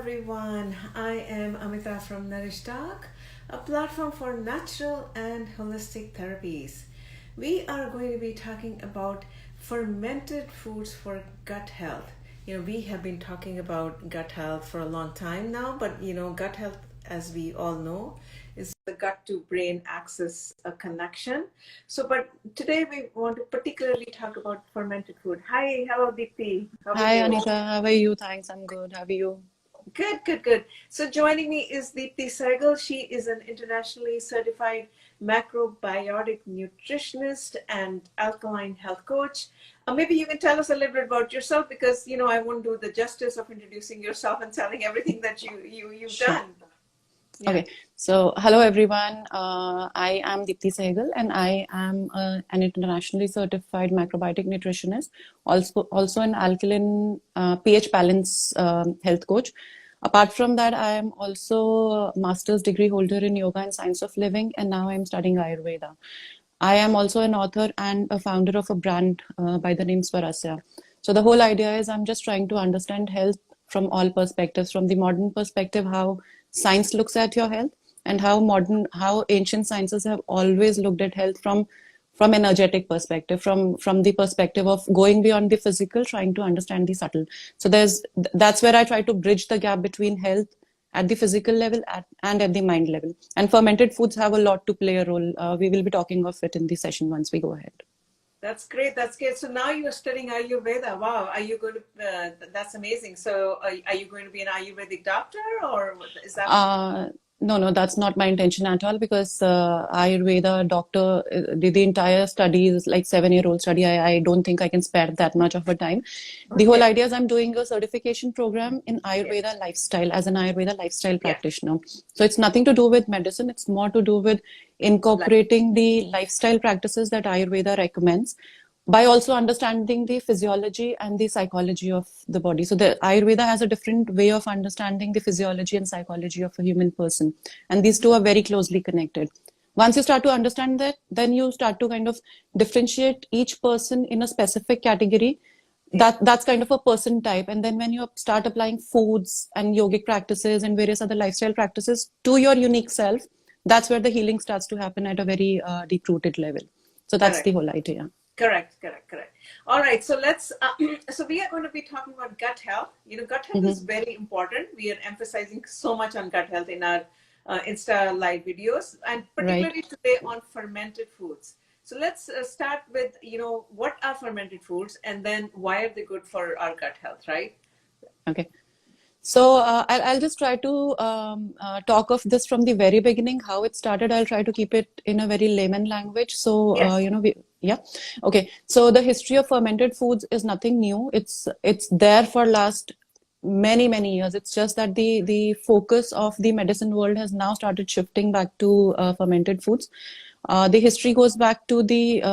everyone. I am Amita from Nourish Talk, a platform for natural and holistic therapies. We are going to be talking about fermented foods for gut health. We have been talking about gut health for a long time now, but gut health, as we all know, is the gut to brain axis a connection. But today we want to particularly talk about fermented food. Hi, hello, Deepthi. How are Hi you? Anita, how are you? Thanks, I'm good. How are you? Good, good, good. So joining me is Deepthi Sehgal. She is an internationally certified macrobiotic nutritionist and alkaline health coach. Maybe you can tell us a little bit about yourself because I won't do the justice of introducing yourself and telling everything that you've Sure. done. Yeah. Okay, so hello everyone. I am Deepthi Sehgal and I am an internationally certified macrobiotic nutritionist, also an alkaline pH balance health coach. Apart from that, I am also a master's degree holder in yoga and science of living, and now I'm studying Ayurveda. I am also an author and a founder of a brand by the name Swarasya. So the whole idea is I'm just trying to understand health from all perspectives, from the modern perspective, how science looks at your health, and how ancient sciences have always looked at health from energetic perspective, from the perspective of going beyond the physical, trying to understand the subtle. So that's where I try to bridge the gap between health at the physical level and at the mind level. And fermented foods have a lot to play a role. We will be talking of it in the session once we go ahead. That's great. That's great. So now you are studying Ayurveda. Wow. Are you going to, that's amazing. So are you going to be an Ayurvedic doctor or is that? No, that's not my intention at all because Ayurveda doctor, the entire study is like 7-year-old study. I don't think I can spare that much of a time. The whole Okay. idea is I'm doing a certification program in Yeah. Ayurveda lifestyle as an Ayurveda lifestyle Yeah. practitioner. So it's nothing to do with medicine. It's more to do with Like, incorporating the lifestyle practices that Ayurveda recommends by also understanding the physiology and the psychology of the body. So the Ayurveda has a different way of understanding the physiology and psychology of a human person. And these two are very closely connected. Once you start to understand that, then you start to kind of differentiate each person in a specific category. yeah. That's kind of a person type. And then when you start applying foods and yogic practices and various other lifestyle practices to your unique self, that's where the healing starts to happen at a very deep-rooted level. So that's the Correct. whole idea. Correct. All right. So so we are going to be talking about gut health. Gut health is Mm-hmm. very important. We are emphasizing so much on gut health in our Insta live videos and Right. particularly today on fermented foods. So let's start with, what are fermented foods and then why are they good for our gut health, right? Okay. So I'll just try to talk of this from the very beginning, how it started. I'll try to keep it in a very layman language. So Yes. yeah, okay. So the history of fermented foods is nothing new. It's there for last many years. It's just that the focus of the medicine world has now started shifting back to fermented foods. The history goes back to the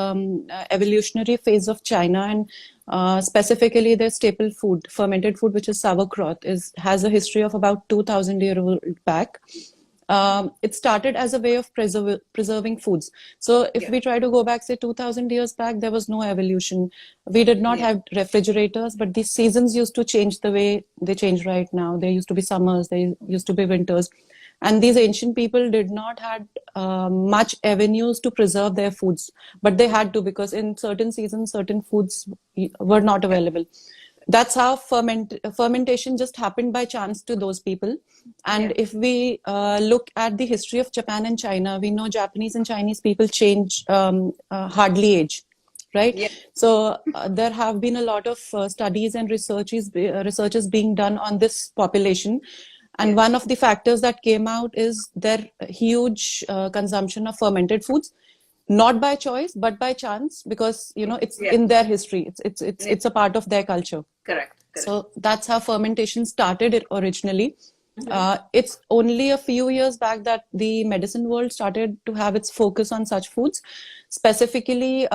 evolutionary phase of China, and specifically their staple food, fermented food, which is sauerkraut, has a history of about 2,000 year old back. It started as a way of preserving foods. So if Yeah. we try to go back, say 2,000 years back, there was no evolution. We did not Yeah. have refrigerators, but the seasons used to change the way they change right now. There used to be summers, there used to be winters. And these ancient people did not had much avenues to preserve their foods, but they had to because in certain seasons, certain foods were not available. That's how fermentation just happened by chance to those people. And Yeah. if we look at the history of Japan and China, we know Japanese and Chinese people change hardly age, right? Yeah. So there have been a lot of studies and researches being done on this population, and Yeah. one of the factors that came out is their huge consumption of fermented foods, not by choice but by chance, because it's Yeah. in their history. It's Yeah. it's a part of their culture. Correct. So that's how fermentation started it originally. Hmm. It's only a few years back that the medicine world started to have its focus on such foods. Specifically,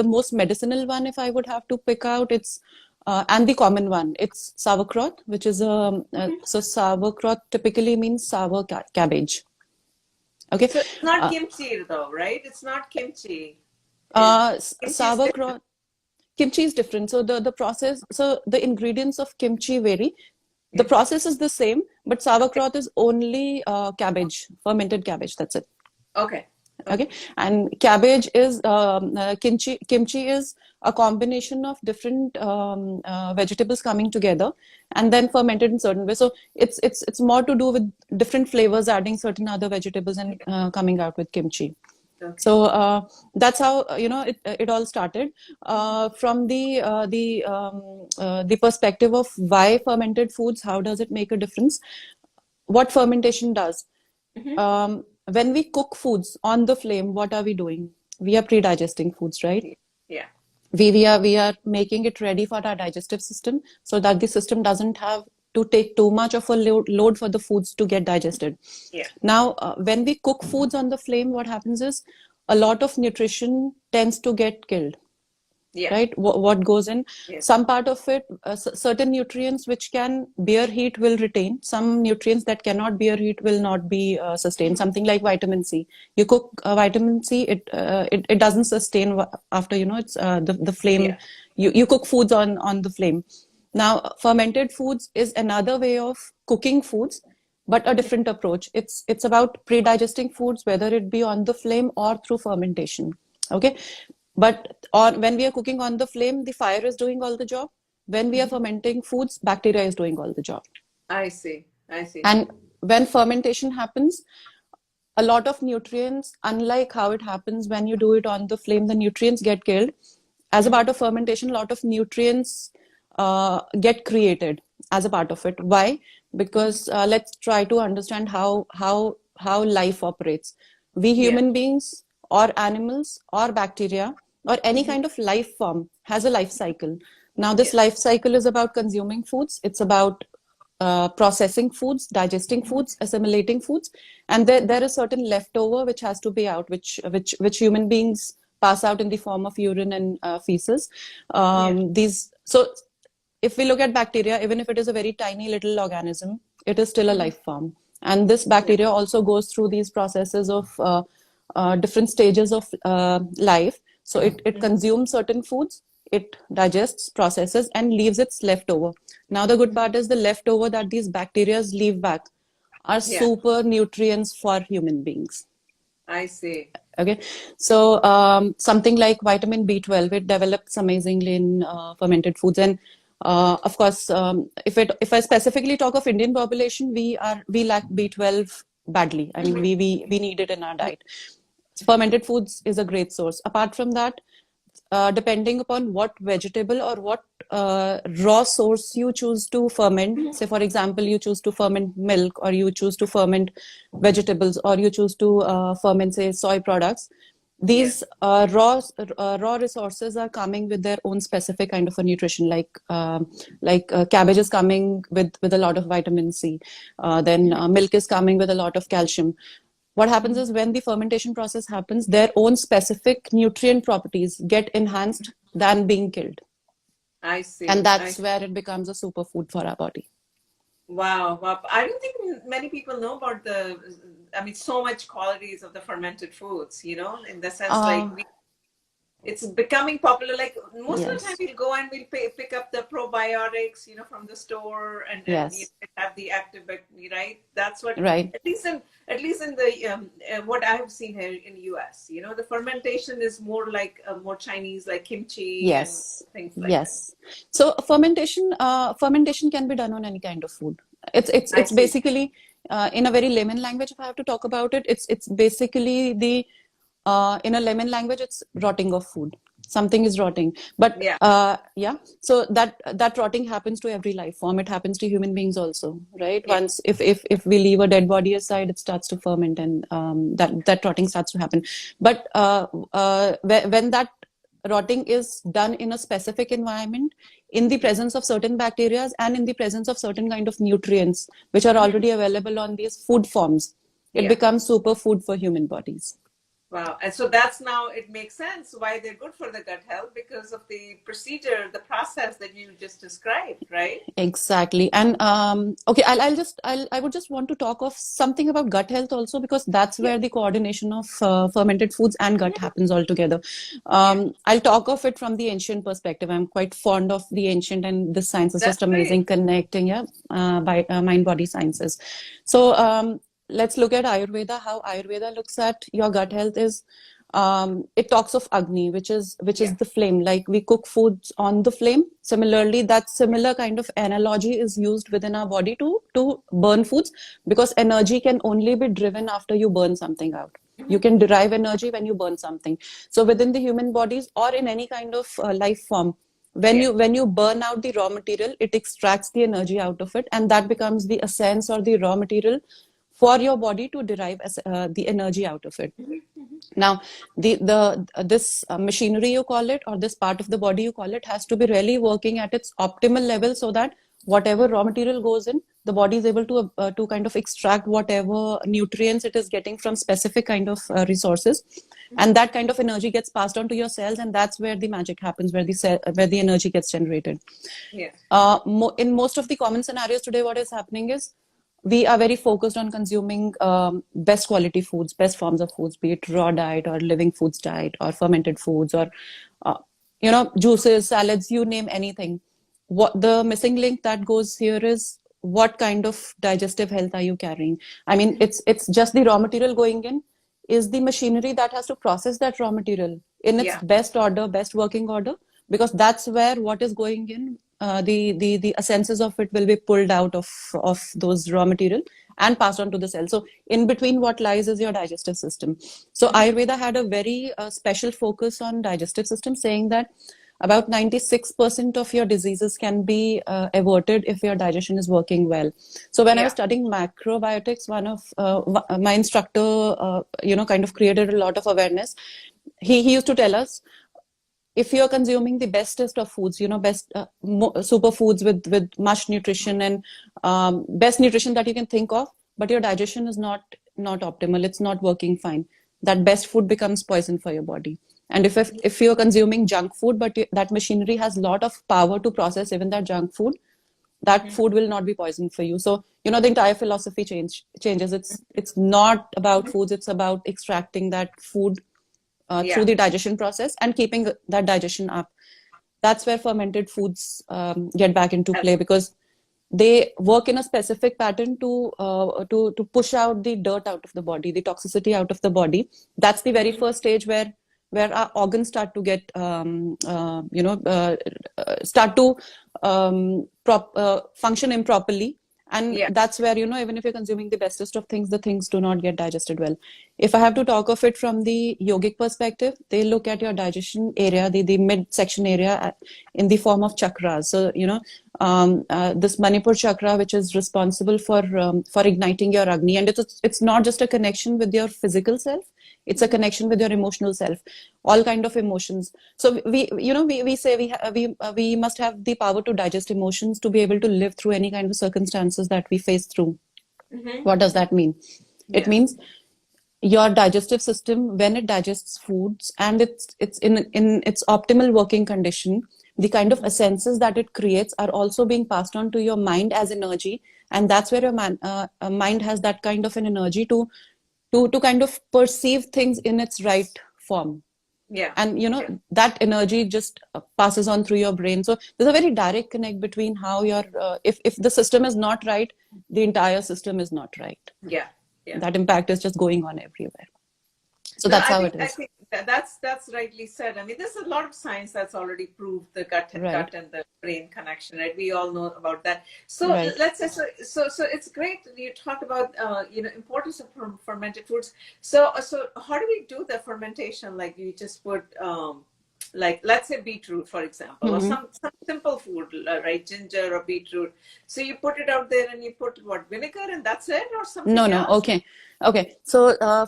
the most medicinal one, if I would have to pick out, and the common one, it's sauerkraut, which is so sauerkraut typically means sour cabbage. Okay. So it's not Uh, kimchi though, right? It's not kimchi. Is kimchi is different? Sauerkraut, kimchi is different. So the process, so the ingredients of kimchi vary. The Yeah. process is the same, but sauerkraut is only cabbage, fermented cabbage. That's it. Okay. Okay, Okay. and cabbage is kimchi. Kimchi is a combination of different vegetables coming together and then fermented in certain way. So it's more to do with different flavors, adding certain other vegetables and Yeah. coming out with kimchi. Okay. So that's how it all started from the perspective of why fermented foods. How does it make a difference? What fermentation does? Mm-hmm. When we cook foods on the flame, what are we doing? We are pre-digesting foods, right? Yeah. Yeah. We are making it ready for our digestive system so that the system doesn't have to take too much of a load for the foods to get digested. Yeah. Now, when we cook foods on the flame, what happens is a lot of nutrition tends to get killed, Yeah. right? What goes in? Yes. Some part of it, certain nutrients which can bear heat will retain. Some nutrients that cannot bear heat will not be sustained. Something like vitamin C. You cook vitamin C, it doesn't sustain after it's the flame. Yeah. You cook foods on the flame. Now, fermented foods is another way of cooking foods, but a different approach. It's about pre-digesting foods, whether it be on the flame or through fermentation. Okay, but when we are cooking on the flame, the fire is doing all the job. When we are Mm-hmm. fermenting foods, bacteria is doing all the job. I see. I see. And when fermentation happens, a lot of nutrients, unlike how it happens when you do it on the flame, the nutrients get killed. As a Mm-hmm. part of fermentation, a lot of nutrients get created as a part of it. Why? Mm-hmm. Because let's try to understand how life operates. We Yeah. human beings or animals or bacteria or any Mm-hmm. kind of life form has a life cycle. Now, this Yes. life cycle is about consuming foods. It's about processing foods, digesting Mm-hmm. foods, assimilating foods, and there is certain leftover which has to be out, which human beings pass out in the form of urine and feces. Yeah. These so if we look at bacteria, even if it is a very tiny little organism, it is still a Mm-hmm. life form, and this Yeah. bacteria also goes through these processes of different stages of life. So it Mm-hmm. consumes certain foods, it digests, processes, and leaves its leftover. Now, the good Mm-hmm. part is the leftover that these bacteria leave back are Yeah. super nutrients for human beings. I see. Okay, so something like vitamin B12, it develops amazingly in fermented foods, and of course, if I specifically talk of Indian population, we lack B12 badly. I mean, Mm-hmm. we need it in our Yeah. diet. Fermented foods is a great source. Apart from that, depending upon what vegetable or what raw source you choose to ferment. Mm-hmm. Say, for example, you choose to ferment milk, or you choose to ferment vegetables, or you choose to ferment, say, soy products. These Yes. raw resources are coming with their own specific kind of a nutrition, like cabbage is coming with a lot of vitamin C. Then Mm-hmm. milk is coming with a lot of calcium. What happens Mm-hmm. is when the fermentation process happens, their own specific nutrient properties get enhanced than being killed. I And see. I that's see. where it becomes a superfood for our body. Wow. Wow. I don't think many people know about I mean, so much qualities of the fermented foods, in the sense like Uh, it's becoming popular. Like most of the time yes, we'll go and we'll pick up the probiotics, from the store and yes, have the active bacteria, right? That's what, right, at least in the what I've seen here in US, the fermentation is more like more Chinese, like kimchi and yes, things like that. yes. So fermentation can be done on any kind of food. I It's see. basically in a very layman language, if I have to talk about it, it's basically the in a layman language, it's rotting of food. Something is rotting, but Yeah. yeah. So that rotting happens to every life form. It happens to human beings also, right? Yeah. Once if we leave a dead body aside, it starts to ferment, and that rotting starts to happen. But when that rotting is done in a specific environment, in the Yeah. presence of certain bacteria and in the presence of certain kind of nutrients which are Mhm. already available on these food forms, it Yeah. becomes superfood for human bodies. Wow. And so that's now it makes sense why they're good for the gut health because of the procedure, the process that you just described, right? Exactly. And okay, I would just want to talk of something about gut health also, because that's Yeah. where the coordination of fermented foods and gut Mhm. happens altogether. Yeah. I'll talk of it from the ancient perspective. I'm quite fond of the ancient, and this science is That's just amazing, great. connecting, yeah, by mind body sciences. So let's look at Ayurveda. How Ayurveda looks at your gut health is, it talks of Agni, which is Yeah. the flame. Like we cook foods on the flame. Similarly, that Yeah. similar kind of analogy is used within our body to burn foods, because energy can only be driven after you burn something out. You Mhm. can derive energy when you burn something. So within the human bodies or in any kind of life form, Yeah. when you burn out the raw material, it extracts the energy out of it, and that becomes the essence or the raw material for your body to derive the energy out of it. Mhm. Mhm. Now, the this machinery, you call it, or this part of the body, you call it, has to be really working at its optimal level, so that whatever raw material goes in, the body is able to kind of extract whatever nutrients it is getting from specific kind of resources, Mhm. and that kind of energy gets passed on to your cells, and that's where the magic happens, where the energy gets generated. Yeah. In most of the common scenarios today, what is happening is we are very focused on consuming best quality foods, best forms of foods, be it raw diet or living foods diet or fermented foods or uh, juices, salads, you name anything. What the missing link that goes here is, what kind of digestive health are you carrying? I mean, Mhm. it's just the raw material going in. Is the machinery that has to process that raw material in its Yeah. best order, best working order? Because that's where what is going in, the essences of it will be pulled out of those raw material and passed on to the cell. So in between what lies is your digestive system. So Mhm. Ayurveda had a very special focus on digestive system, saying that about 96% of your diseases can be averted if your digestion is working well. So when I was Yeah. studying macrobiotics, one of my instructor, kind of created a lot of awareness. He used to tell us, if you're consuming the bestest of foods, best superfoods with much nutrition and best nutrition that you can think of, but your digestion is not optimal, it's not working fine, that best food becomes poison for your body. And if you're consuming junk food, but that machinery has a lot of power to process even that junk food, that Mhm. food will not be poison for you. So the entire philosophy changes. It's not about Mhm. foods, it's about extracting that food through Yeah. the digestion process and keeping that digestion up. That's where fermented foods get back into Help. play, because they work in a specific pattern to push out the dirt out of the body, the toxicity out of the body. That's the very Mhm. first stage where our organs start to get start to function improperly. And Yeah. that's where, even if you're consuming the bestest of things, the things do not get digested well. If I have to talk of it from the yogic perspective, they look at your digestion area, the midsection area, in the form of chakras. So, this Manipur chakra, which is responsible for igniting your Agni, and it's not just a connection with your physical self; it's a Mhm. connection with your emotional self, all kind of emotions. So we say we must have the power to digest emotions to be able to live through any kind of circumstances that we face through. Mhm. What does that mean? It Yeah. means your digestive system, when it digests foods and it's in its optimal working condition, the kind of Mhm. essences that it creates are also being passed on to your mind as energy, and that's where your mind has that kind of an energy to kind of perceive things in its right form. Yeah. And Yeah. that energy just passes on through your brain. So there's a very direct connect between how your if the system is not right, the entire system is not right. Yeah. Yeah. That impact is just going on everywhere. So No, that's how it I is. think that's rightly said. I mean, there's a lot of science that's already proved the Right, gut and the brain connection, right? We all know about that. So right. let's say so it's great that you talk about importance of fermented foods. So how do we do the fermentation? Like you just put like let's say beetroot, for example, or Hmm. some simple food, right? Ginger or beetroot. So you put it out there and you put what, vinegar, and that's it, or No, something no. else? Okay. So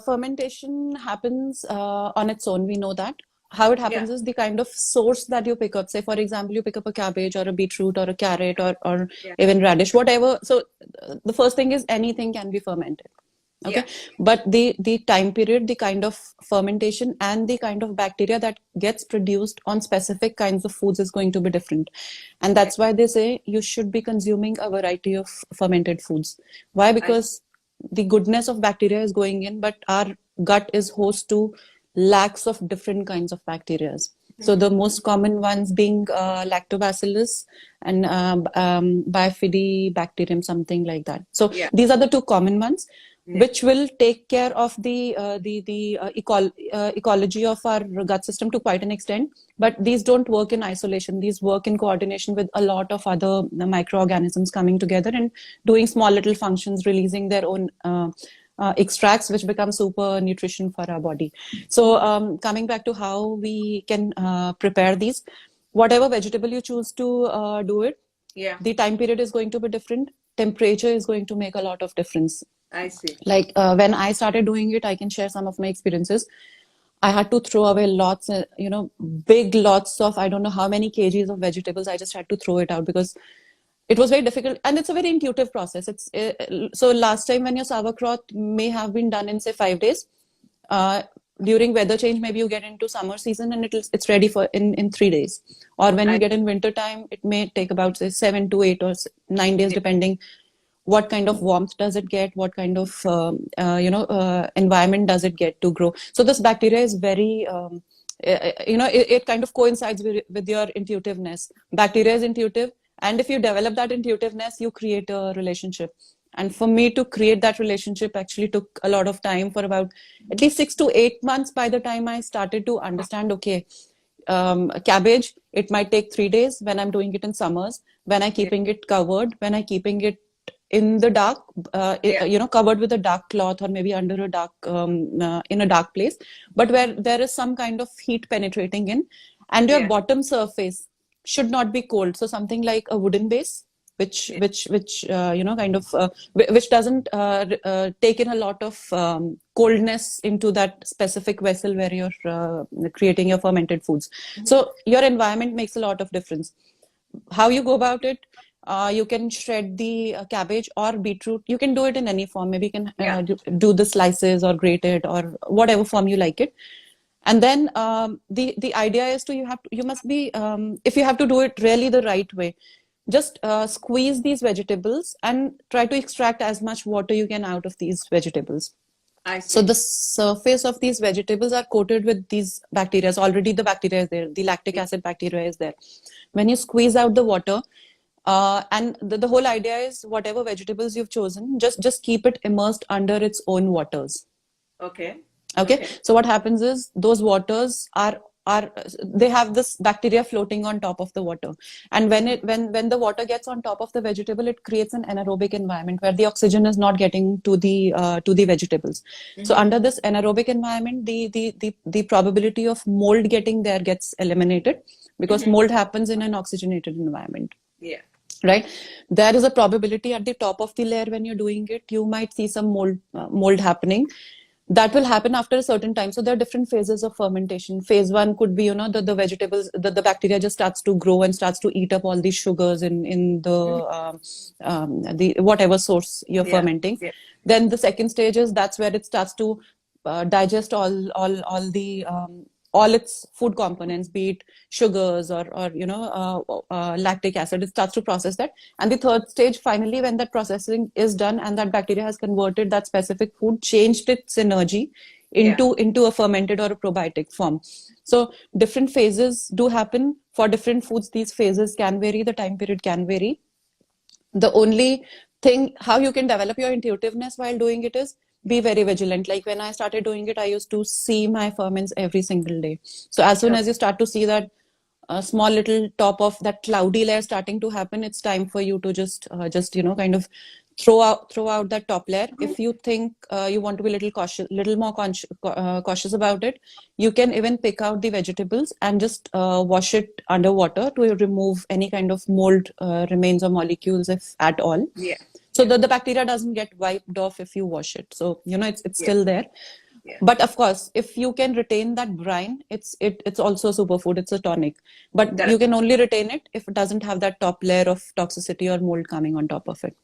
fermentation happens on its own. We know that. How it Yeah. happens is the kind of source that you pick up. Say, for example, you pick up a cabbage or a beetroot or a carrot or Yeah. even radish, whatever. So the first thing is anything can be fermented. Yeah. Okay, but the time period, the kind of fermentation, and the kind of bacteria that gets produced on specific kinds of foods is going to be different. And Okay. that's why they say you should be consuming a variety of fermented foods. Why? I Because the goodness of bacteria is going in, but our gut is host to lakhs of different kinds of bacteria. So the Mm-hmm. most common ones being lactobacillus and bifidobacterium, something like that. So Yeah. these are the two common ones, Yeah. which will take care of the ecology of our gut system to quite an extent. But these don't work in isolation. These work in coordination with a lot of other microorganisms coming together and doing small little functions, releasing their own extracts, which become super nutrition for our body. So coming back to how we can prepare these, whatever vegetable you choose to do it, Yeah. the time period is going to be different. Temperature is going to make a lot of difference. I see. Like when I started doing it, I can share some of my experiences. I had to throw away lots, big lots of, I don't know how many kgs of vegetables. I just had to throw it out because it was very difficult, and it's a very intuitive process. It's so last time when your sauerkraut may have been done in say 5 days, uh, during weather change, maybe you get into summer season and it's ready for in 3 days. Or when you I get in winter time, it may take about say 7 to 8 or 9 days, yeah. depending what kind of warmth does it get, what kind of environment does it get to grow. So this bacteria is very it kind of coincides with your intuitiveness. Bacteria is intuitive, and if you develop that intuitiveness, you create a relationship. And for me to create that relationship actually took a lot of time, for about at least 6 to 8 months. By the time I started to understand, okay, cabbage, it might take 3 days when I'm doing it in summers, when I'm Yeah. keeping it covered, when I'm keeping it in the dark, Yeah. covered with a dark cloth, or maybe under a dark, in a dark place, but where there is some kind of heat penetrating in, and your Yeah. bottom surface should not be cold. So something like a wooden base, Yeah. which kind of which doesn't take in a lot of coldness into that specific vessel where you're creating your fermented foods. Mm-hmm. So your environment makes a lot of difference. How you go about it, you can shred the cabbage or beetroot. You can do it in any form. Maybe you can Yeah. do the slices or grate it, or whatever form you like it. And then the idea is to you must be, if you have to do it really the right way, just squeeze these vegetables and try to extract as much water you can out of these vegetables. I So see. the surface of these vegetables are coated with these bacteria. Already the bacteria is there. The lactic Yeah. acid bacteria is there. When you squeeze out the water, and the whole idea is whatever vegetables you've chosen, just keep it immersed under its own waters. Okay. Okay, Okay. so what happens is those waters are they have this bacteria floating on top of the water, and when the water gets on top of the vegetable, it creates an anaerobic environment where the oxygen is not getting to the vegetables. So Mm-hmm. under this anaerobic environment, the probability of mold getting there gets eliminated, because Mm-hmm. mold happens in an oxygenated environment. Yeah. Right, there is a probability at the top of the layer. When you're doing it, you might see some mold happening. That will happen after a certain time. So there are different phases of fermentation. Phase one could be, the vegetables, the bacteria just starts to grow and starts to eat up all these sugars in Mm-hmm. the whatever source you're Yeah. fermenting. Yeah. Then the second stage is, that's where it starts to digest all its food components, be it sugars or lactic acid. It starts to process that. And the third stage, finally, when that processing is done and that bacteria has converted that specific food, changed its energy Yeah. into a fermented or a probiotic form. So different phases do happen for different foods. These phases can vary, the time period can vary. The only thing, how you can develop your intuitiveness while doing it, is be very vigilant. Like when I started doing it, I used to see my ferments every single day. So as soon as Okay. you start to see that small little top of that cloudy layer starting to happen, it's time for you to just kind of throw out that top layer. If you think you want to be little more cautious about it, you can even pick out the vegetables and just wash it underwater to remove any kind of mold remains or molecules, if at all. Yeah. So Yeah. the bacteria doesn't get wiped off if you wash it. So it's Yeah. still there. Yeah. But of course, if you can retain that brine, it's also a superfood. It's a tonic. But you Correct. can only retain it if it doesn't have that top layer of toxicity or mold coming on top of it.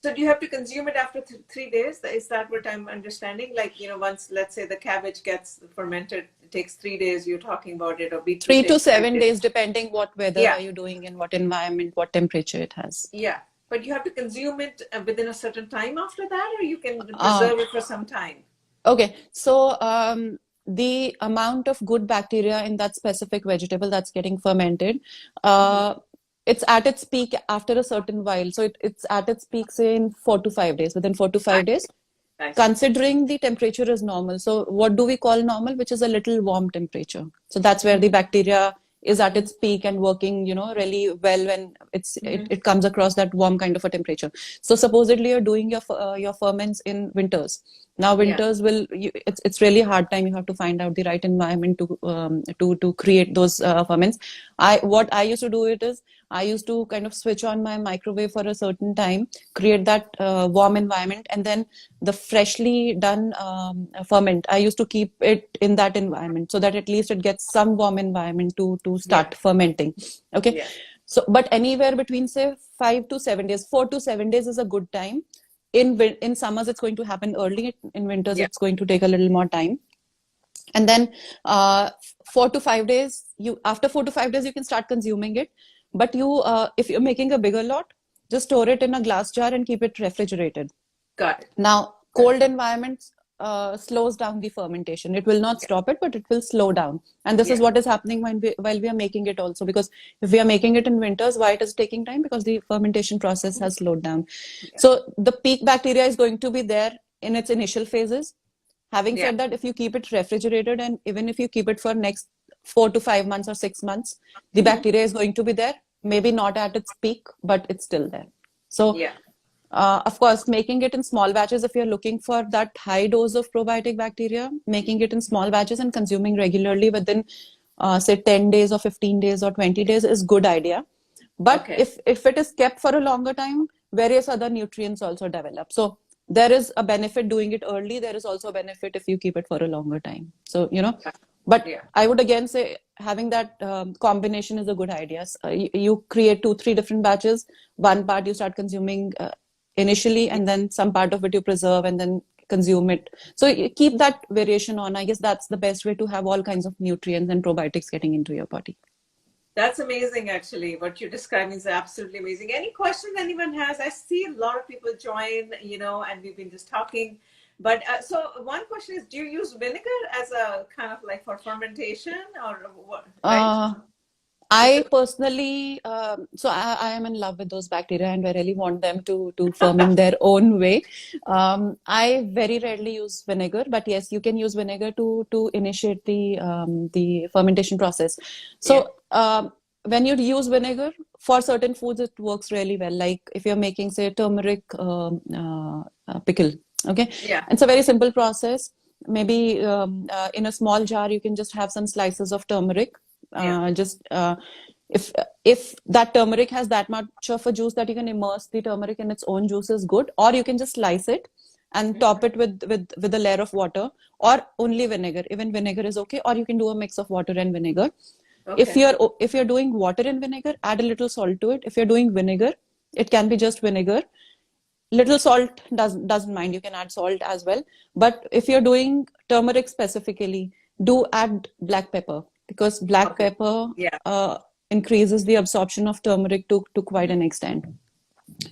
So do you have to consume it after 3 days? Is that what I'm understanding? Like, once, let's say the cabbage gets fermented, it takes 3 days, you're talking about it, or beetroot Three to takes five seven days. days, depending what weather Yeah, are you doing in what environment, what temperature it has. yeah. But you have to consume it within a certain time after that, or you can Uh, preserve it for some time. okay, so the amount of good bacteria in that specific vegetable that's getting fermented, Mm-hmm. it's at its peak after a certain while. So it's at its peak, say, in 4 to 5 days. Within four to I five days, see. I see. considering the temperature is normal. So what do we call normal? Which is a little warm temperature. So that's where the Mm-hmm. bacteria is at Mm-hmm. its peak and working, really well when Mm-hmm. it comes across that warm kind of a temperature. So supposedly you're doing your ferments in winters. Now Yeah. winters it's really hard time. You have to find out the right environment to create those ferments. What I used to do it is I used to kind of switch on my microwave for a certain time, create that warm environment, and then the freshly done ferment, I used to keep it in that environment so that at least it gets some warm environment to Yeah. start fermenting. Okay. Yeah. So, but anywhere between say 5 to 7 days, 4 to 7 days is a good time. In summers, it's going to happen early. In winters, Yeah. it's going to take a little more time. And then 4 to 5 days, you after 4 to 5 days, you can start consuming it. But if you're making a bigger lot, just store it in a glass jar and keep it refrigerated. Got it. Now, Got cold environments slows down the fermentation. It will not it. stop it, but it will slow down. And this is Yeah. what is happening while we are making it also. Because if we are making it in winters, why it is taking time? Because the fermentation process has slowed down. Yeah. So the peak bacteria is going to be there in its initial phases. Having Yeah. said that, if you keep it refrigerated and even if you keep it for next 4 to 5 months or 6 months, the Mm-hmm. bacteria is going to be there. Maybe not at its peak, but it's still there. So Yeah. of course, making it in small batches, if you're looking for that high dose of probiotic bacteria, making it in small batches and consuming regularly within, say, 10 days or 15 days or 20 days is good idea. But Okay. if it is kept for a longer time, various other nutrients also develop. So there is a benefit doing it early. There is also a benefit if you keep it for a longer time. So, but Yeah. I would again say having that combination is a good idea. So, you create 2, 3 different batches. One part you start consuming initially, Yeah. and then some part of it you preserve and then consume it. So you keep that variation on. I guess that's the best way to have all kinds of nutrients and probiotics getting into your body. That's amazing, actually. What you're describing is absolutely amazing. Any questions anyone has? I see a lot of people join, and we've been just talking. But so one question is, do you use vinegar as a kind of like for fermentation or what? Right? Uh, It's a I personally, I am in love with those bacteria and I really want them to ferment their own way. I very rarely use vinegar, but yes, you can use vinegar to initiate the fermentation process. yeah, So when you use vinegar for certain foods, it works really well. Like if you're making, say, turmeric pickle, okay, yeah, it's a very simple process. Maybe in a small jar, you can just have some slices of turmeric yeah. just if that turmeric has that much of a juice that you can immerse the turmeric in its own juice is good, or you can just slice it and top Mhm. it with a layer of water or only vinegar. Even vinegar is okay, or you can do a mix of water and vinegar. Okay. If you're doing water and vinegar, add a little salt to it. If you're doing vinegar, it can be just vinegar. Little salt doesn't mind, you can add salt as well. But if you're doing turmeric specifically, do add black pepper, because black Okay. pepper Yeah. increases the absorption of turmeric to quite an extent.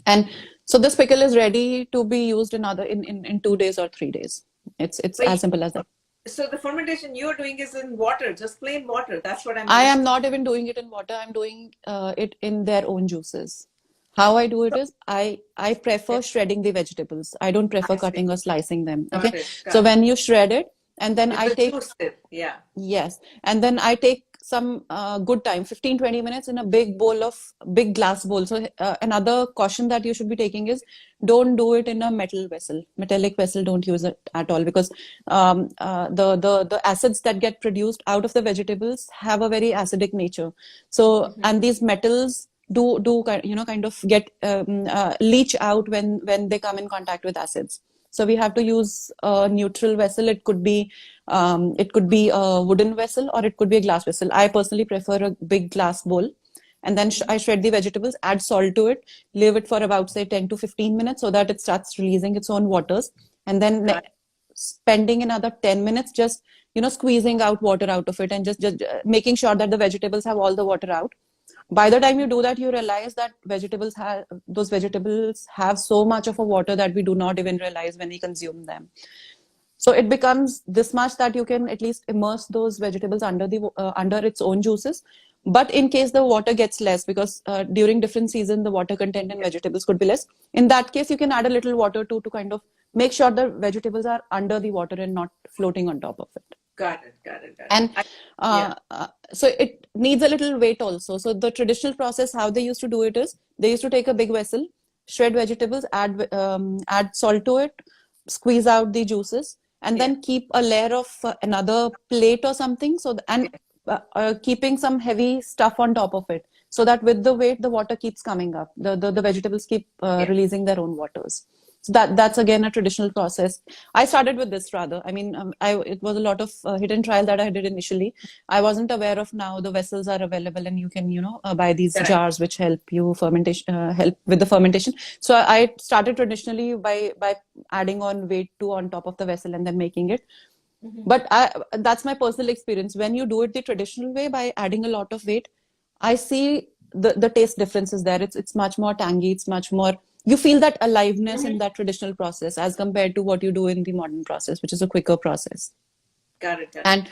And so this pickle is ready to be used in 2 days or 3 days. It's But as simple as that. so the fermentation you're doing is in water, just plain water. That's what I'm I am understanding. not even doing it in water. I'm doing it in their own juices. How I do it is I Yeah, prefer shredding the vegetables. I don't prefer I see. cutting or slicing them. Got Okay. it. So Got it. when you shred it, and then It's I the take, juice still. Yeah. yes, and then I take some good time, 15-20 minutes in a big glass bowl. So another caution that you should be taking is don't do it in a metallic vessel. Don't use it at all, because the acids that get produced out of the vegetables have a very acidic nature. So, Hmm. and these metals do kind of get leach out when they come in contact with acids. So we have to use a neutral vessel. It could be a wooden vessel or it could be a glass vessel. I personally prefer a big glass bowl, and then I shred the vegetables, add salt to it, leave it for about say 10 to 15 minutes so that it starts releasing its own waters, and then Got spending another 10 minutes just squeezing out water out of it, and just making sure that the vegetables have all the water out. By the time you do that, you realize that those vegetables have so much of a water that we do not even realize when we consume them. So it becomes this much that you can at least immerse those vegetables under its own juices. But in case the water gets less, because during different season the water content in vegetables could be less, in that case you can add a little water to kind of make sure the vegetables are under the water and not floating on top of it. Got it. Got it. Got it. And Yeah. so it needs a little weight also. So the traditional process, how they used to do it is they used to take a big vessel, shred vegetables, add salt to it, squeeze out the juices, and then keep a layer of another plate or something. Keeping some heavy stuff on top of it, so that with the weight the water keeps coming up. The vegetables keep releasing their own waters. So that's again a traditional process. I started with this rather. I mean, it was a lot of hit and trial that I did initially. I wasn't aware of now the vessels are available and you can buy these jars which help you help with the fermentation. So I started traditionally by adding on weight on top of the vessel and then making it. But that's my personal experience. When you do it the traditional way by adding a lot of weight, I see the taste differences there. It's much more tangy. It's much more, you feel that aliveness in that traditional process as compared to what you do in the modern process, which is a quicker process. Got it. And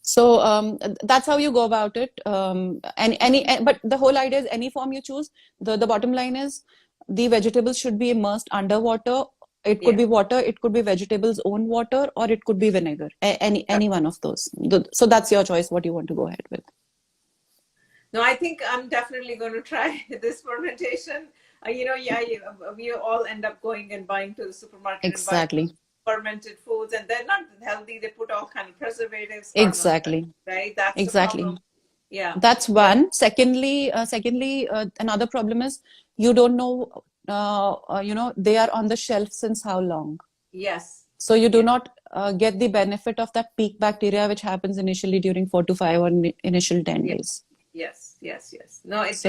so that's how you go about it. But the whole idea is any form you choose, the bottom line is the vegetables should be immersed underwater. It could be water, it could be vegetables' own water, or it could be vinegar. Any one of those. So that's your choice what you want to go ahead with. No, I think I'm definitely going to try this fermentation. We all end up going and buying to the supermarket Exactly. and buying fermented foods, and they're not healthy. They put all kind of preservatives. Exactly. Right? That's exactly. the problem. Yeah. That's one. Secondly, another problem is you don't know, they are on the shelf since how long. Yes. So you do not get the benefit of that peak bacteria, which happens initially during 4 to 5 or initial 10 days. Yes. No, it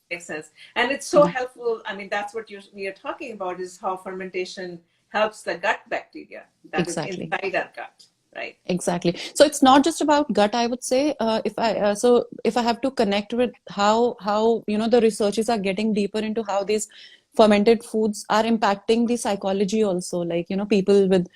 makes sense. And it's so helpful. I mean, that's what we are talking about, is how fermentation helps the gut bacteria that is inside our gut. Right. Exactly. So it's not just about gut, I would say. If I have to connect with how the researchers are getting deeper into how these fermented foods are impacting the psychology also, like people with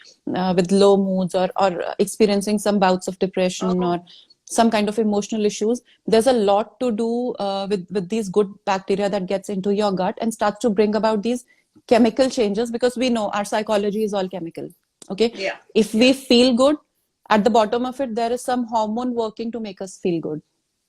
low moods or experiencing some bouts of depression or some kind of emotional issues. There's a lot to do with these good bacteria that gets into your gut and starts to bring about these chemical changes, because we know our psychology is all chemical. Okay. Yeah. If we feel good, at the bottom of it, there is some hormone working to make us feel good.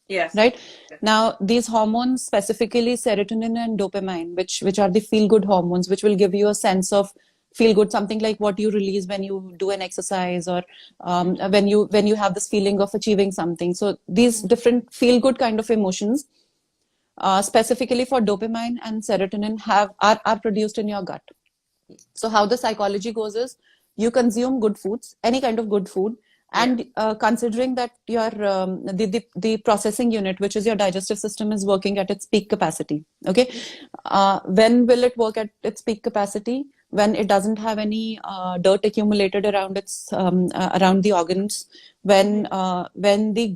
Yes. Right? Yes. Now, these hormones, specifically serotonin and dopamine, which are the feel-good hormones, which will give you a sense of feel good, something like what you release when you do an exercise or when you have this feeling of achieving something. So these different feel-good kind of emotions, specifically for dopamine and serotonin, are produced in your gut. So how the psychology goes is, you consume good foods, any kind of good food, and considering that your the processing unit, which is your digestive system, is working at its peak capacity. Okay, when will it work at its peak capacity? When it doesn't have any dirt accumulated around around the organs, when the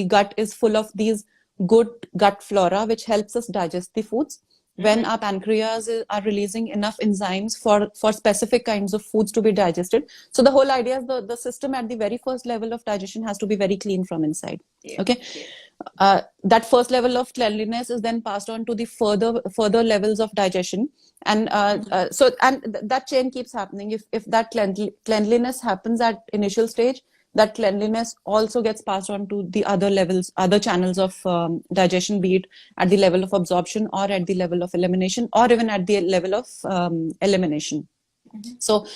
gut is full of these good gut flora, which helps us digest the foods. When our pancreas are releasing enough enzymes for specific kinds of foods to be digested. So the whole idea is the system at the very first level of digestion has to be very clean from inside. Okay. That first level of cleanliness is then passed on to the further levels of digestion. And that chain keeps happening. If that cleanliness happens at initial stage, that cleanliness also gets passed on to the other levels, other channels of digestion, be it at the level of absorption or at the level of elimination or even at the level of elimination. So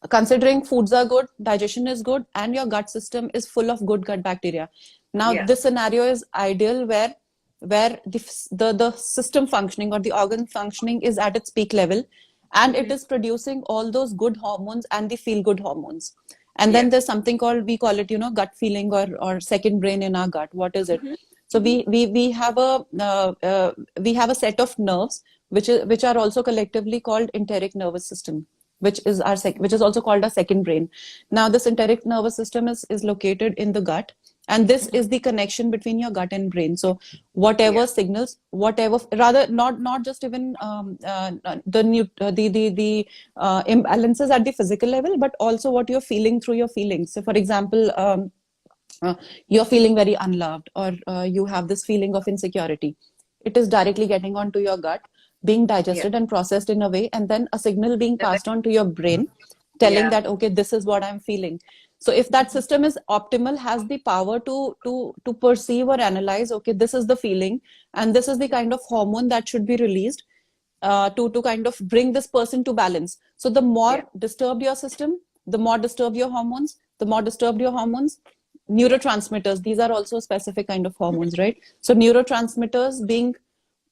considering foods are good, digestion is good, and your gut system is full of good gut bacteria. Now, this scenario is ideal where the system functioning or the organ functioning is at its peak level, and it is producing all those good hormones and the feel-good hormones. And Yeah. then there's something called, we call it, gut feeling, or second brain in our gut. What is it? Mm-hmm. So Mm-hmm. we have a set of nerves which are also collectively called enteric nervous system, which is also called our second brain. Now this enteric nervous system is located in the gut, and this is the connection between your gut and brain. So Yeah. whatever signals, whatever, rather, not just even the imbalances at the physical level, but also what you're feeling through your feelings. So for example, uh, you're feeling very unloved, or you have this feeling of insecurity. It is directly getting onto your gut, being Yeah. digested and processed in a way, and then a signal being And then, passed on to your brain telling yeah. that, okay, this is what I'm feeling. So if that system is optimal, has the power to perceive or analyze, okay, this is the feeling, and this is the kind of hormone that should be released to kind of bring this person to balance. So the Yeah. more disturbed your system, the more disturbed your hormones, the more disturbed your hormones. Yeah. Neurotransmitters, these are also a specific kind of hormones, right? So neurotransmitters being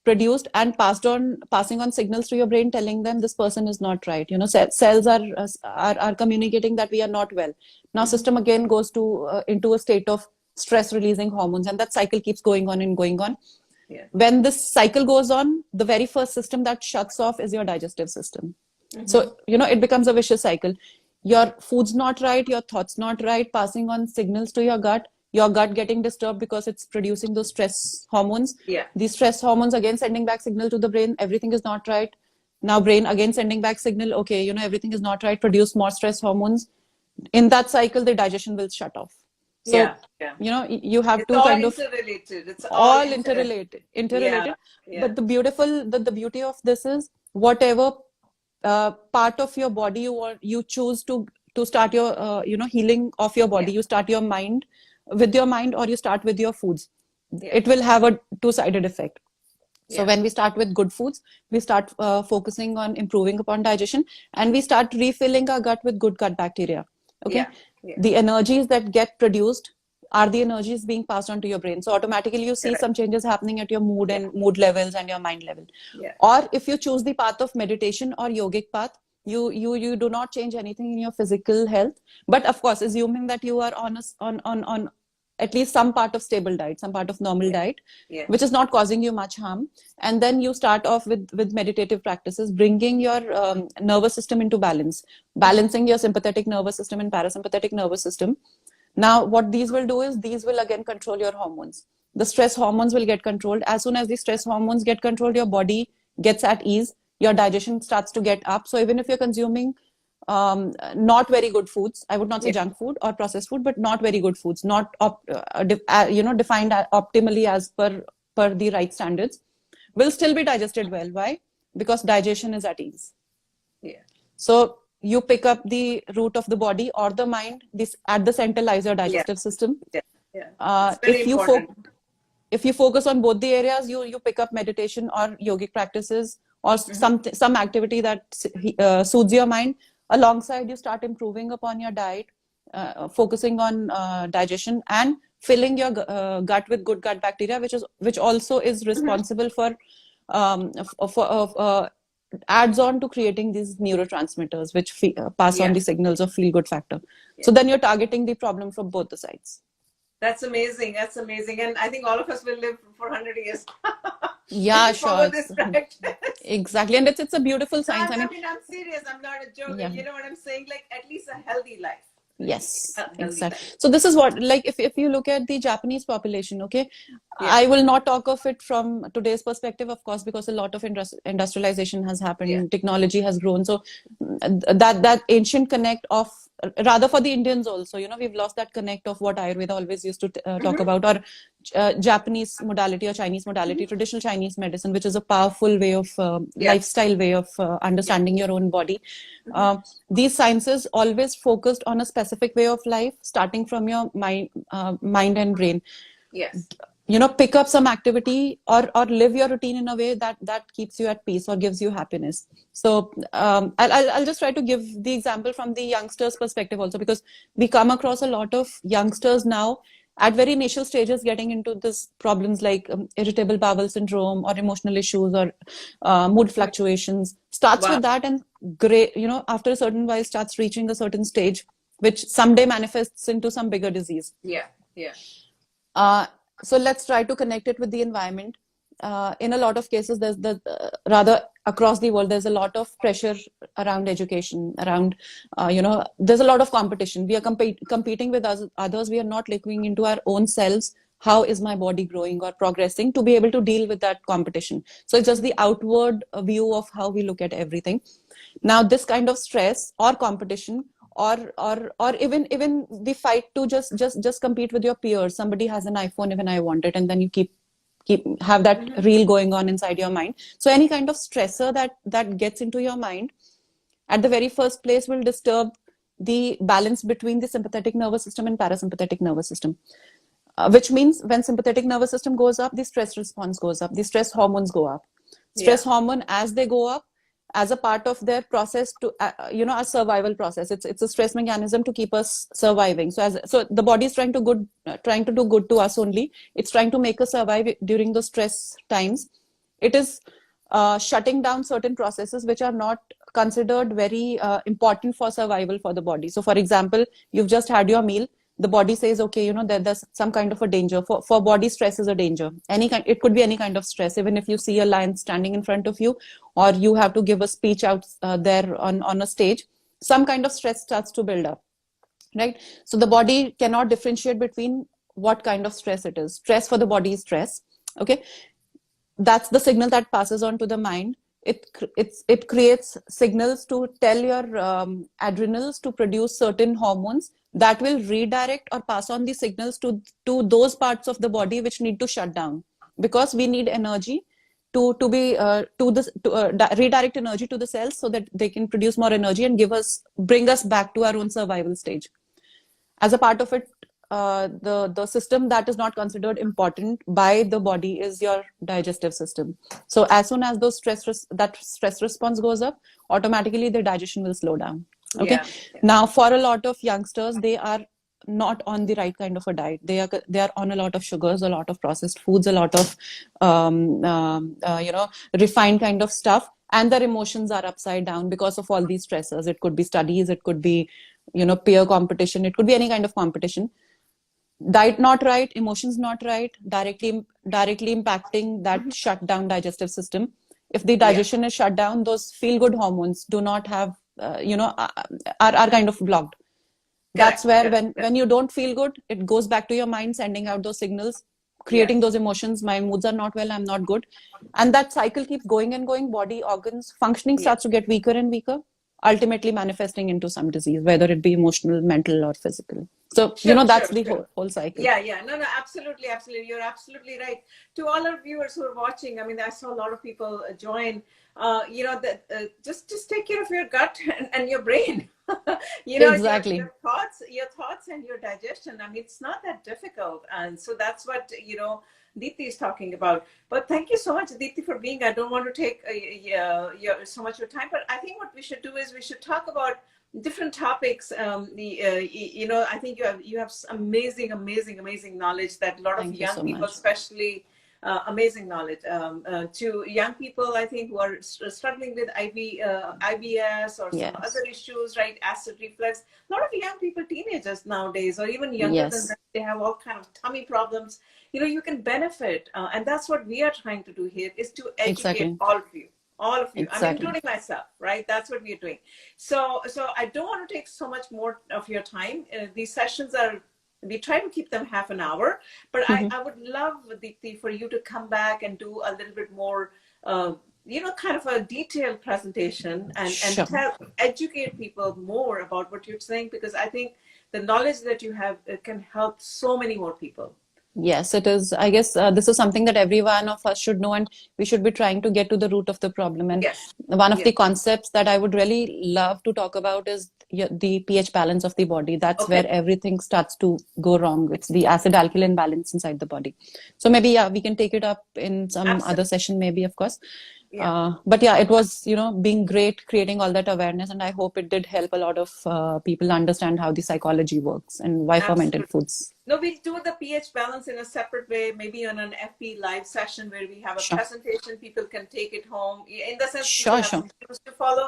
produced and passing on signals to your brain telling them this person is not right. Cells are communicating that we are not well. Now Mm-hmm. system again goes to into a state of stress releasing hormones, and that cycle keeps going on and going on. Yeah. When this cycle goes on, the very first system that shuts off is your digestive system. Mm-hmm. So it becomes a vicious cycle. Your food's not right, your thoughts not right, passing on signals to your gut getting disturbed because it's producing those stress hormones. Yeah. These stress hormones again sending back signal to the brain, everything is not right. Now brain again sending back signal, okay, everything is not right, produce more stress hormones. In that cycle, the digestion will shut off. Yeah. So, Yeah. you have It's to all kind of, interrelated. It's all all interrelated. Yeah. Yeah. But the beauty of this is, whatever part of your body you choose to start your healing of your Yeah. body. You start your mind with your mind, or you start with your foods. Yeah. It will have a two-sided effect. So Yeah. when we start with good foods, we start focusing on improving upon digestion, and we start refilling our gut with good gut bacteria. Okay, Yeah. Yeah. the energies that get produced are the energies being passed on to your brain. So automatically you see Correct. some changes happening at your mood Yeah. and mood levels and your mind level. Yeah. Or if you choose the path of meditation or yogic path, you do not change anything in your physical health. But of course, assuming that you are on at least some part of stable diet, some part of normal Yeah. diet, Yeah. which is not causing you much harm, and then you start off with meditative practices, bringing your nervous system into balance, Mm-hmm. balancing your sympathetic nervous system and parasympathetic nervous system. Now what these will do is, these will again control your hormones. The stress hormones will get controlled. As soon as the stress hormones get controlled, your body gets at ease, your digestion starts to get up. So even if you're consuming not very good foods, I would not say Yeah. junk food or processed food, but not very good foods, not defined optimally as per the right standards, will still be digested well. Why? Because digestion is at ease. Yeah. So you pick up the root of the body or the mind. This at the center lies your Yeah. digestive system. Yeah. Yeah. It's very If you important. if you focus on both the areas, you pick up meditation or yogic practices, or Mm-hmm. some activity that soothes your mind. Alongside, you start improving upon your diet, focusing on digestion, and filling your gut with good gut bacteria, which also is Mm-hmm. responsible for adds on to creating these neurotransmitters, which pass on Yeah. the signals of feel good factor. Yeah. So then you're targeting the problem from both the sides. That's amazing. That's amazing. And I think all of us will live for 100 years if Yeah, we sure. follow this practice. Exactly. And it's a beautiful No, science. I mean, I'm serious. I'm not a joke. yeah. You know what I'm saying? Like, at least a healthy life. Yes, A healthy exactly. life. So this is what, like, if you look at the Japanese population, okay, Yeah. I will not talk of it from today's perspective, of course, because a lot of industrialization has happened, Yeah. technology has grown. So that ancient connect of, rather for the Indians also, we've lost that connect of what Ayurveda always used to talk Mm-hmm. about, or Japanese modality or Chinese modality, Mm-hmm. traditional Chinese medicine, which is a powerful way of Yeah. lifestyle way of understanding your own body. These sciences always focused on a specific way of life, starting from your mind and brain. Yes. Pick up some activity, or live your routine in a way that keeps you at peace or gives you happiness. So I'll just try to give the example from the youngsters perspective also, because we come across a lot of youngsters now at very initial stages getting into this problems like irritable bowel syndrome, or emotional issues, or mood fluctuations. Starts Wow. with that, and great, after a certain while starts reaching a certain stage, which someday manifests into some bigger disease. Yeah. Uh, so let's try to connect it with the environment. In a lot of cases, rather across the world, there's a lot of pressure around education, around, there's a lot of competition. We are competing with others. We are not looking into our own selves. How is my body growing or progressing to be able to deal with that competition? So it's just the outward view of how we look at everything. Now, this kind of stress or competition, or even the fight to just compete with your peers. Somebody has an iPhone, even I want it, and then you keep have that reel going on inside your mind. So any kind of stressor that gets into your mind at the very first place will disturb the balance between the sympathetic nervous system and parasympathetic nervous system. Which means when sympathetic nervous system goes up, the stress response goes up, the stress hormones go up. Stress hormone, as they go up, as a part of their process to a survival process, it's a stress mechanism to keep us surviving. So the body is trying to do good to us only. It's trying to make us survive during the stress times. It is shutting down certain processes which are not considered very important for survival for the body. So for example, you've just had your meal. The body says, okay, there's some kind of a danger. For body, stress is a danger. It could be any kind of stress. Even if you see a lion standing in front of you, or you have to give a speech out there on a stage, some kind of stress starts to build up, right? So the body cannot differentiate between what kind of stress it is. Stress for the body is stress. Okay, that's the signal that passes on to the mind. It creates signals to tell your adrenals to produce certain hormones that will redirect or pass on the signals to those parts of the body which need to shut down, because we need energy to redirect energy to the cells so that they can produce more energy and bring us back to our own survival stage. As a part of it, the system that is not considered important by the body is your digestive system. So as soon as that stress response goes up, automatically the digestion will slow down. Okay. Yeah. Now, for a lot of youngsters, they are not on the right kind of a diet. They are on a lot of sugars, a lot of processed foods, a lot of refined kind of stuff, and their emotions are upside down because of all these stressors. It could be studies, it could be peer competition, it could be any kind of competition. Diet not right, emotions not right, directly impacting that shut down digestive system. If the digestion is shut down, those feel good hormones do not have are kind of blocked. That's where when you don't feel good, it goes back to your mind, sending out those signals, creating those emotions. My moods are not well, I'm not good, and that cycle keeps going and going. Body organs functioning starts to get weaker and weaker, ultimately manifesting into some disease, whether it be emotional, mental, or physical. So that's the whole cycle. No, absolutely, you're absolutely right. To all our viewers who are watching, I mean, I saw a lot of people join. Just take care of your gut and your brain. Exactly. Your thoughts and your digestion. I mean, it's not that difficult, and so that's what Deepthi is talking about. But thank you so much, Deepthi, for being. I don't want to take so much of your time, but I think what we should do is we should talk about different topics. I think you have amazing knowledge that a lot of young people, especially. Amazing knowledge to young people, I think, who are struggling with IBS or some other issues, right? Acid reflux. A lot of young people, teenagers nowadays, or even younger than that, they have all kind of tummy problems. You can benefit, and that's what we are trying to do here, is to educate all of you. Exactly. I mean, including myself, right? That's what we're doing. So I don't want to take so much more of your time. These sessions we try to keep them half an hour, but I would love, Deepthi, for you to come back and do a little bit more, kind of a detailed presentation and educate people more about what you're saying, because I think the knowledge that you have can help so many more people. Yes, it is. I guess this is something that every one of us should know, and we should be trying to get to the root of the problem. And one of the concepts that I would really love to talk about is the pH balance of the body. That's where everything starts to go wrong. It's the acid-alkaline balance inside the body. So maybe, we can take it up in some other session, maybe, of course. But it was, being great, creating all that awareness, and I hope it did help a lot of people understand how the psychology works and why fermented foods No, we do the pH balance in a separate way, maybe on an FP live session where we have a Sure. presentation. People can take it home. In the sense, people Sure, have sure. some cues to follow.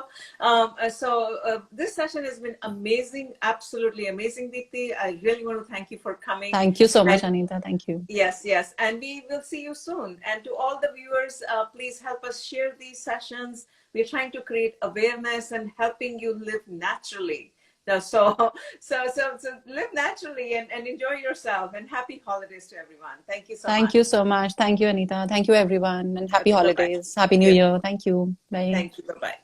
This session has been amazing, absolutely amazing, Deepthi. I really want to thank you for coming. Thank you so much, And Anita. Thank you. yes, yes. And we will see you soon. And to all the viewers, please help us share these sessions. We're trying to create awareness and helping you live naturally. So live naturally and enjoy yourself, and happy holidays to everyone. Thank you so Thank much. you so much. Thank you, Anita. Thank you, everyone. And happy Okay, bye-bye. holidays. Happy New Yes, Year. Thank you. Bye. thank you. Bye-bye.